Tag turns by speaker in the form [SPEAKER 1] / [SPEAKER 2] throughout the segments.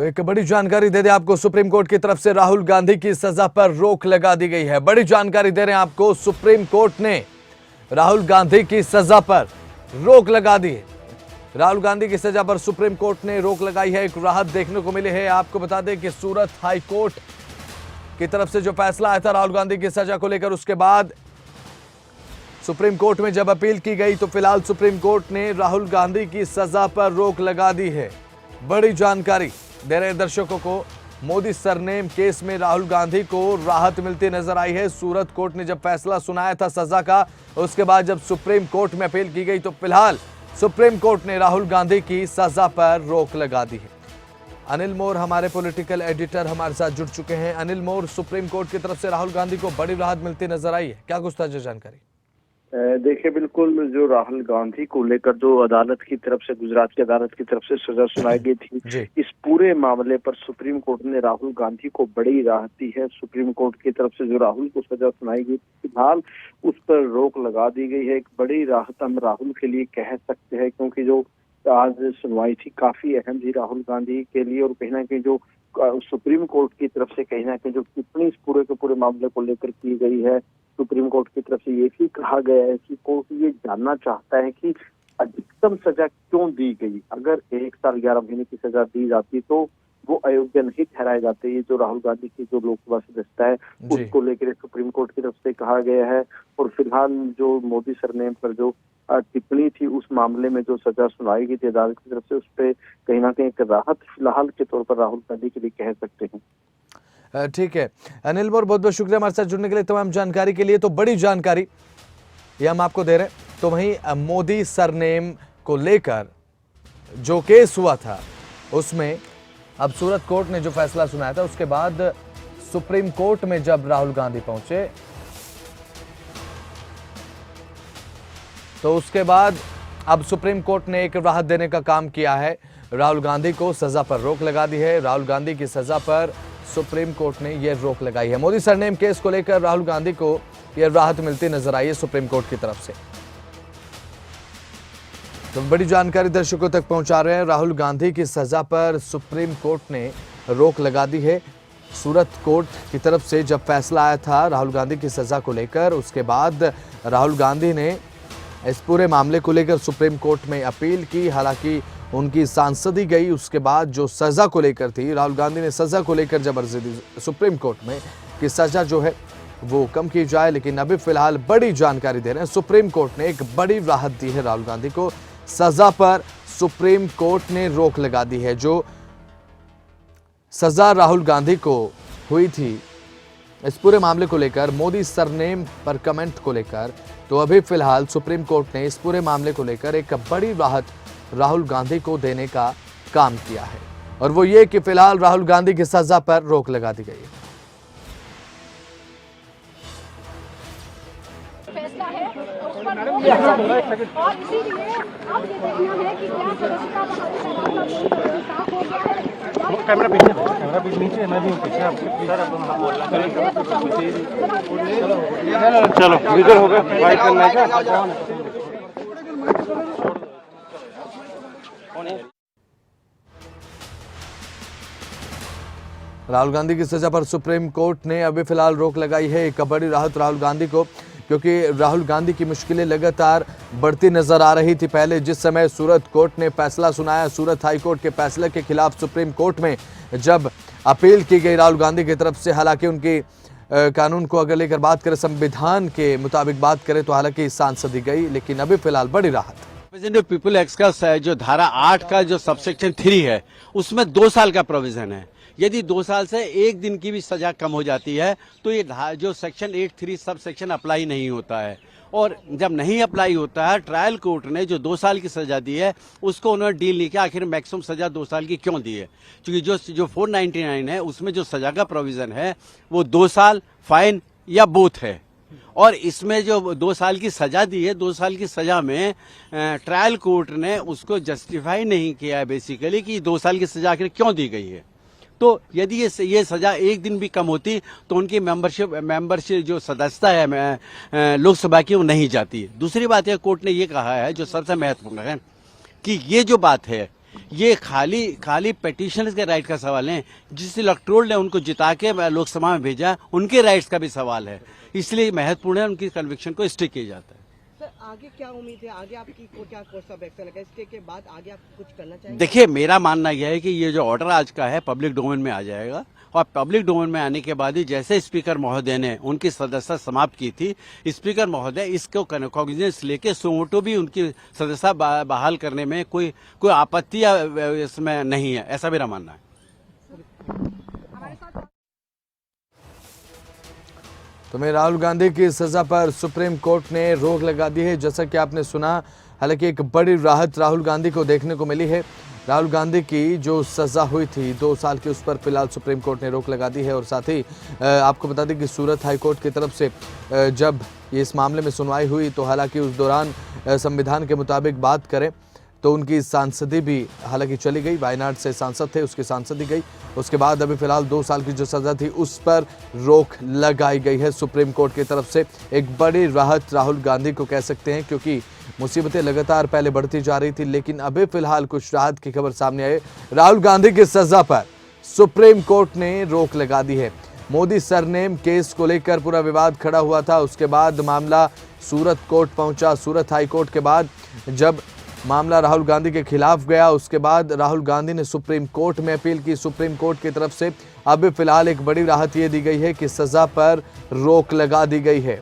[SPEAKER 1] तो एक बड़ी जानकारी दे दें आपको, सुप्रीम कोर्ट की तरफ से राहुल गांधी की सजा पर रोक लगा दी गई है। बड़ी जानकारी दे रहे हैं आपको, सुप्रीम कोर्ट ने राहुल गांधी की सजा पर रोक लगा दी है। राहुल गांधी की सजा पर सुप्रीम कोर्ट ने रोक लगाई है। एक राहत देखने को मिली है। आपको बता दें कि सूरत हाई कोर्ट की तरफ से जो फैसला आया था राहुल गांधी की सजा को लेकर, उसके बाद सुप्रीम कोर्ट में जब अपील की गई तो फिलहाल सुप्रीम कोर्ट ने राहुल गांधी की सजा पर रोक लगा दी है। बड़ी जानकारी दे रहे दर्शकों को, मोदी सरनेम केस में राहुल गांधी को राहत मिलती नजर आई है। सूरत कोर्ट ने जब फैसला सुनाया था सजा का, उसके बाद जब सुप्रीम कोर्ट में अपील की गई तो फिलहाल सुप्रीम कोर्ट ने राहुल गांधी की सजा पर रोक लगा दी है। अनिल मोर हमारे पॉलिटिकल एडिटर हमारे साथ जुड़ चुके हैं। अनिल मोर, सुप्रीम कोर्ट की तरफ से राहुल गांधी को बड़ी राहत मिलती नजर आई है, क्या कुछ ताजा जानकारी?
[SPEAKER 2] देखिए, बिल्कुल जो राहुल गांधी को लेकर जो अदालत की तरफ से, गुजरात की अदालत की तरफ से सजा सुनाई गई थी, इस पूरे मामले पर सुप्रीम कोर्ट ने राहुल गांधी को बड़ी राहत दी है। सुप्रीम कोर्ट की तरफ से जो राहुल को सजा सुनाई गई, फिलहाल उस पर रोक लगा दी गई है। एक बड़ी राहत हम राहुल के लिए कह सकते हैं, क्योंकि जो आज सुनवाई थी काफी अहम थी राहुल गांधी के लिए, और कहीं ना कहीं जो सुप्रीम कोर्ट की तरफ से कहीं ना कहीं जो टिप्पणी इस पूरे के पूरे मामले को लेकर की गई है, सुप्रीम कोर्ट की तरफ से ये भी कहा गया है कि कोर्ट ये जानना चाहता है कि अधिकतम सजा क्यों दी गई। अगर 1 साल 11 महीने की सजा दी जाती तो वो अयोग्य नहीं ठहराए जाते। ये जो राहुल गांधी की जो लोकसभा सदस्यता है उसको लेकर सुप्रीम कोर्ट की तरफ से कहा गया है। और फिलहाल जो मोदी सरनेम पर जो टिप्पणी थी, उस मामले में जो सजा सुनाई गई थी अदालत की तरफ से, उस पर कहीं ना कहीं एक राहत फिलहाल के तौर पर राहुल गांधी के लिए कह सकते हैं।
[SPEAKER 1] ठीक है अनिल मोर, बहुत बहुत शुक्रिया हमारे साथ जुड़ने के लिए, तमाम जानकारी के लिए। तो बड़ी जानकारी ये हम आपको दे रहे हैं। तो वहीं मोदी सरनेम को लेकर जो केस हुआ था, उसमें अब सूरत कोर्ट ने जो फैसला सुनाया था, उसके बाद सुप्रीम कोर्ट में जब राहुल गांधी पहुंचे तो उसके बाद अब सुप्रीम कोर्ट ने एक राहत देने का काम किया है। राहुल गांधी को सजा पर रोक लगा दी है। राहुल गांधी की सजा पर सुप्रीम कोर्ट ने यह रोक लगाई है। मोदी सरनेम केस को लेकर राहुल गांधी को यह राहत मिलती नजर आई है सुप्रीम कोर्ट की तरफ से। तो बड़ी जानकारी दर्शकों तक पहुंचा रहे हैं। राहुल गांधी की सजा पर सुप्रीम कोर्ट ने रोक लगा दी है। सूरत कोर्ट की तरफ से जब फैसला आया था राहुल गांधी की सजा को लेकर, उसके बाद राहुल गांधी ने इस पूरे मामले को लेकर सुप्रीम कोर्ट में अपील की। हालांकि उनकी सांसदी गई, उसके बाद जो सजा को लेकर थी, राहुल गांधी ने सजा को लेकर जब अर्जी दी सुप्रीम कोर्ट में कि सजा जो है वो कम की जाए, लेकिन अभी फिलहाल बड़ी जानकारी दे रहे हैं, सुप्रीम कोर्ट ने एक बड़ी राहत दी है राहुल गांधी को। सजा पर सुप्रीम कोर्ट ने रोक लगा दी है। जो सजा राहुल गांधी को हुई थी इस पूरे मामले को लेकर, मोदी सरनेम पर कमेंट को लेकर, तो अभी फिलहाल सुप्रीम कोर्ट ने इस पूरे मामले को लेकर एक बड़ी राहत राहुल गांधी को देने का काम किया है, और वो ये कि फिलहाल राहुल गांधी की सजा पर रोक लगा दी गई है।
[SPEAKER 3] फैसला है उस पर रोक लगी और इसीलिए अब ये देखना है कि क्या सदस्यता बहाली का साफ हो गया है।
[SPEAKER 4] कैमरा पीछे नीचे, मैं भी पीछे आपके सर, अब हम बोलना चलो इधर हो गया फाइट करना है क्या?
[SPEAKER 1] राहुल गांधी की सजा पर सुप्रीम कोर्ट ने अभी फिलहाल रोक लगाई है। एक बड़ी राहत राहुल गांधी को, क्योंकि राहुल गांधी की मुश्किलें लगातार बढ़ती नजर आ रही थी। पहले जिस समय सूरत कोर्ट ने फैसला सुनाया, सूरत हाई कोर्ट के फैसले के खिलाफ सुप्रीम कोर्ट में जब अपील की गई राहुल गांधी की तरफ से, हालांकि उनकी कानून को अगर लेकर बात करें, संविधान के मुताबिक बात करें तो हालांकि सांसदी गई, लेकिन अभी फिलहाल बड़ी राहत।
[SPEAKER 5] प्रेजेंट पीपल एक्ट का जो धारा 8 का जो सबसेक्शन 3 है, उसमें 2 साल का प्रोविजन है। यदि 2 साल से 1 दिन की भी सजा कम हो जाती है तो ये जो सेक्शन 8(3) सब सेक्शन अप्लाई नहीं होता है। और जब नहीं अप्लाई होता है, ट्रायल कोर्ट ने जो 2 साल की सजा दी है उसको उन्होंने डील नहीं किया आखिर मैक्सिमम सजा 2 साल की क्यों दी है। क्योंकि जो 499 है उसमें जो सजा का प्रोविजन है वो 2 साल, फाइन या बोथ है। और इसमें जो 2 साल की सजा दी है, 2 साल की सजा में ट्रायल कोर्ट ने उसको जस्टिफाई नहीं किया है बेसिकली कि 2 साल की सजा आखिर क्यों दी गई है। तो यदि ये सजा 1 दिन भी कम होती तो उनकी मेंबरशिप जो सदस्यता है लोकसभा की, वो नहीं जाती। दूसरी बात है, कोर्ट ने ये कहा है जो सबसे महत्वपूर्ण है कि ये जो बात है ये खाली पेटिशनर्स के राइट का सवाल है। जिस इलेक्टोरल ने उनको जिता के लोकसभा में भेजा, उनके राइट्स का भी सवाल है। इसलिए महत्वपूर्ण है उनकी कन्विक्शन को स्टे किया जाता है।
[SPEAKER 6] सर आगे क्या उम्मीद है, आगे आपकी को क्या कोर्स ऑफ एक्शन है, इसके के बाद आगे आप कुछ करना चाहेंगे?
[SPEAKER 5] देखिए, मेरा मानना यह है कि ये जो ऑर्डर आज का है पब्लिक डोमेन में आ जाएगा, और पब्लिक डोमेन में आने के बाद ही जैसे स्पीकर महोदय ने उनकी सदस्यता समाप्त की थी, स्पीकर महोदय इसको कॉग्निजेंस लेके सुमोटो भी उनकी सदस्यता बहाल करने में कोई आपत्ति या इसमें नहीं है, ऐसा मेरा मानना है।
[SPEAKER 1] तो मैं राहुल गांधी की सजा पर सुप्रीम कोर्ट ने रोक लगा दी है, जैसा कि आपने सुना। हालांकि एक बड़ी राहत राहुल गांधी को देखने को मिली है। राहुल गांधी की जो सजा हुई थी 2 साल की, उस पर फिलहाल सुप्रीम कोर्ट ने रोक लगा दी है। और साथ ही आपको बता दें कि सूरत हाई कोर्ट की तरफ से जब इस मामले में सुनवाई हुई तो हालांकि उस दौरान संविधान के मुताबिक बात करें तो उनकी सांसदी भी हालांकि चली गई। वायनाड से सांसद थे, उसकी सांसदी गई। उसके बाद अभी फिलहाल 2 साल की जो सजा थी उस पर रोक लगाई गई है सुप्रीम कोर्ट की तरफ से। एक बड़ी राहत राहुल गांधी को कह सकते हैं, क्योंकि मुसीबतें लगातार पहले बढ़ती जा रही थी, लेकिन अभी फिलहाल कुछ राहत की खबर सामने आई। राहुल गांधी की सजा पर सुप्रीम कोर्ट ने रोक लगा दी है। मोदी सरनेम केस को लेकर पूरा विवाद खड़ा हुआ था, उसके बाद मामला सूरत कोर्ट पहुंचा। सूरत हाई कोर्ट के बाद जब मामला राहुल गांधी के खिलाफ गया, उसके बाद राहुल गांधी ने सुप्रीम कोर्ट में अपील की। सुप्रीम कोर्ट की तरफ से अभी फिलहाल एक बड़ी राहत ये दी गई है कि सजा पर रोक लगा दी गई है।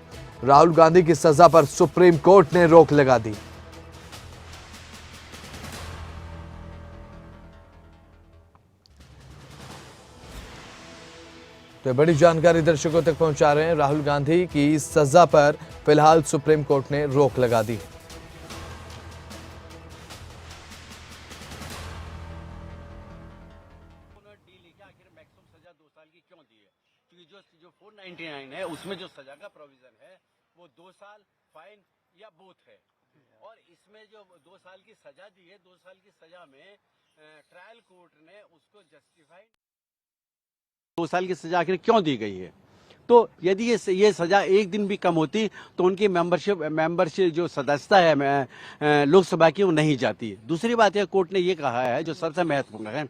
[SPEAKER 1] राहुल गांधी की सजा पर सुप्रीम कोर्ट ने रोक लगा दी। तो बड़ी जानकारी दर्शकों तक पहुंचा रहे हैं। राहुल गांधी की सजा पर फिलहाल सुप्रीम कोर्ट ने रोक लगा दी।
[SPEAKER 5] जो 499 है उसमें जो सजा का प्रोविजन है वो 2 साल फाइन या बोथ है, और इसमें जो 2 साल की सजा दी है, 2 साल की सजा में ट्रायल कोर्ट ने उसको जस्टिफाई 2 साल की सजा आखिर क्यों दी गई है। तो यदि ये सजा एक दिन भी कम होती तो उनकी मेंबरशिप जो सदस्यता है लोकसभा की वो नहीं जाती। दूसरी बात है, कोर्ट ने ये कहा है जो सबसे महत्वपूर्ण है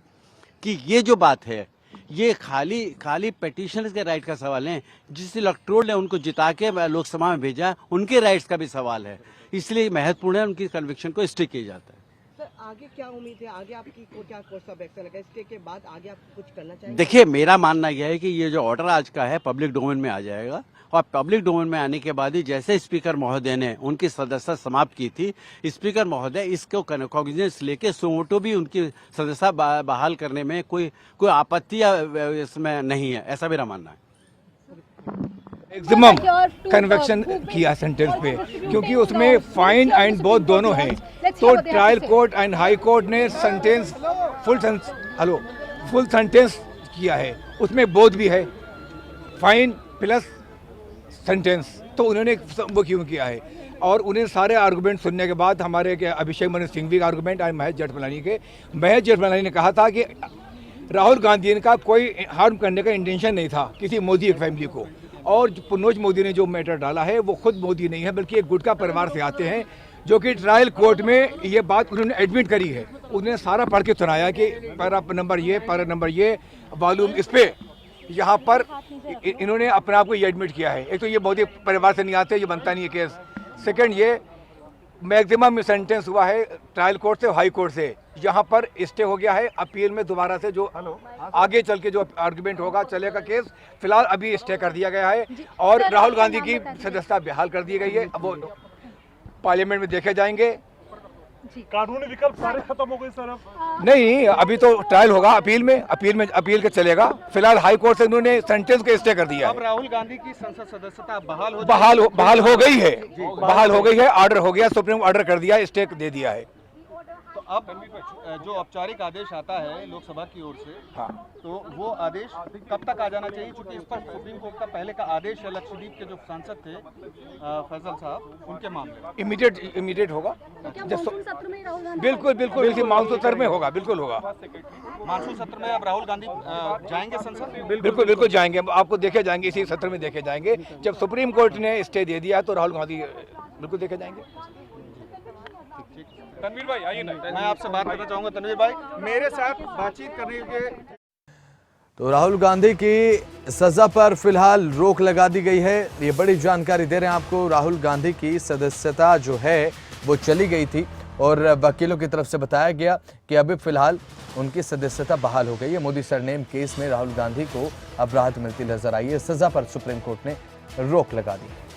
[SPEAKER 5] कि ये जो बात है ये खाली पेटिशनर्स के राइट का सवाल है। जिस इलेक्टोरल ने उनको जिता के लोकसभा में भेजा, उनके राइट्स का भी सवाल है। इसलिए महत्वपूर्ण है उनकी कन्विक्शन को स्टे किया जाता है।
[SPEAKER 6] सर आगे क्या उम्मीद है, आगे आपकी को क्या कोर्स ऑफ एक्शन है, इसके के बाद आगे आप कुछ करना चाहेंगे?
[SPEAKER 5] देखिए, मेरा मानना यह है कि ये जो ऑर्डर आज का है पब्लिक डोमेन में आ जाएगा, और पब्लिक डोमेन में आने के बाद ही जैसे स्पीकर महोदय ने उनकी सदस्यता समाप्त की थी, स्पीकर महोदय इसको कॉग्निजेंस लेके सुमोटो भी उनकी सदस्यता बहाल करने में कोई आपत्ति या इसमें नहीं है, ऐसा मेरा मानना है।
[SPEAKER 7] मैक्सिमम कन्वेक्शन किया सेंटेंस पे, क्योंकि उसमें फाइन एंड बोथ दोनों हैं। तो trial court and high court ने सेंटेंस फुल सेंटेंस किया है, उसमें बोथ भी है, फाइन प्लस सेंटेंस। तो उन्होंने वो क्यों किया है, और उन्हें सारे आर्गूमेंट सुनने के बाद हमारे अभिषेक मनु सिंघवी का आर्गूमेंट और महेश जेठमलानी ने कहा था कि राहुल गांधी का कोई हार्म करने का इंटेंशन नहीं था किसी मोदी फैमिली को, और पुनोज मोदी ने जो मैटर डाला है वो खुद मोदी नहीं है बल्कि एक गुटका परिवार से आते हैं, जो कि ट्रायल कोर्ट में ये बात उन्होंने एडमिट करी है। उन्होंने सारा पढ़ के सुनाया कि पैरा नंबर ये वॉल्यूम इस पे यहाँ पर इन्होंने अपने आप को ये एडमिट किया है। एक तो ये मोदी परिवार से नहीं आते, ये बनता नहीं है केस। सेकंड, ये मैक्सिमम सेंटेंस हुआ है ट्रायल कोर्ट से हाई कोर्ट से, यहाँ पर स्टे हो गया है। अपील में दोबारा से जो आगे चल के जो आर्गुमेंट होगा चलेगा केस, फिलहाल अभी स्टे कर दिया गया है, और राहुल गांधी की सदस्यता बहाल कर दी गई है। अब वो पार्लियामेंट में देखे जाएंगे।
[SPEAKER 4] कानूनी विकल्प सारे खत्म हो गए सर अब?
[SPEAKER 7] नहीं, अभी तो ट्रायल होगा अपील के चलेगा। फिलहाल हाई कोर्ट से उन्होंने सेंटेंस को स्टे कर दिया है।
[SPEAKER 4] अब राहुल गांधी की संसद सदस्यता बहाल हो गई है, ऑर्डर हो गया, सुप्रीम ऑर्डर कर दिया, स्टे दे दिया है। तो अब जो औपचारिक आदेश आता है लोकसभा की ओर से,
[SPEAKER 7] हाँ,
[SPEAKER 4] तो वो आदेश कब तक आ जाना चाहिए? क्योंकि इस पर सुप्रीम कोर्ट का पहले का आदेश है लक्षद्वीप के जो सांसद थे फैसल साहब, उनके मामले में
[SPEAKER 7] इमीडिएट होगा।
[SPEAKER 3] मानसून सत्र में राहुल गांधी
[SPEAKER 7] बिल्कुल मानसून सत्र में होगा, बिल्कुल होगा।
[SPEAKER 4] मानसून सत्र में अब राहुल गांधी जाएंगे संसद?
[SPEAKER 7] बिल्कुल जाएंगे, आपको देखे जाएंगे, इसी सत्र में देखे जाएंगे। जब सुप्रीम कोर्ट ने स्टे दे दिया तो राहुल गांधी बिल्कुल देखे जाएंगे।
[SPEAKER 8] तनवीर भाई आइए ना।
[SPEAKER 4] मैं आपसे बात करना चाहूंगा तनवीर भाई, मेरे साथ बातचीत करने के।
[SPEAKER 1] तो राहुल गांधी की सजा पर फिलहाल रोक लगा दी गई है। ये बड़ी जानकारी दे रहे हैं आपको। राहुल गांधी की सदस्यता जो है वो चली गई थी और वकीलों की तरफ से बताया गया कि अभी फिलहाल उनकी सदस्यता बहाल हो गई है। मोदी सरनेम केस में राहुल गांधी को अब राहत मिलती नजर आई है। सजा पर सुप्रीम कोर्ट ने रोक लगा दी है।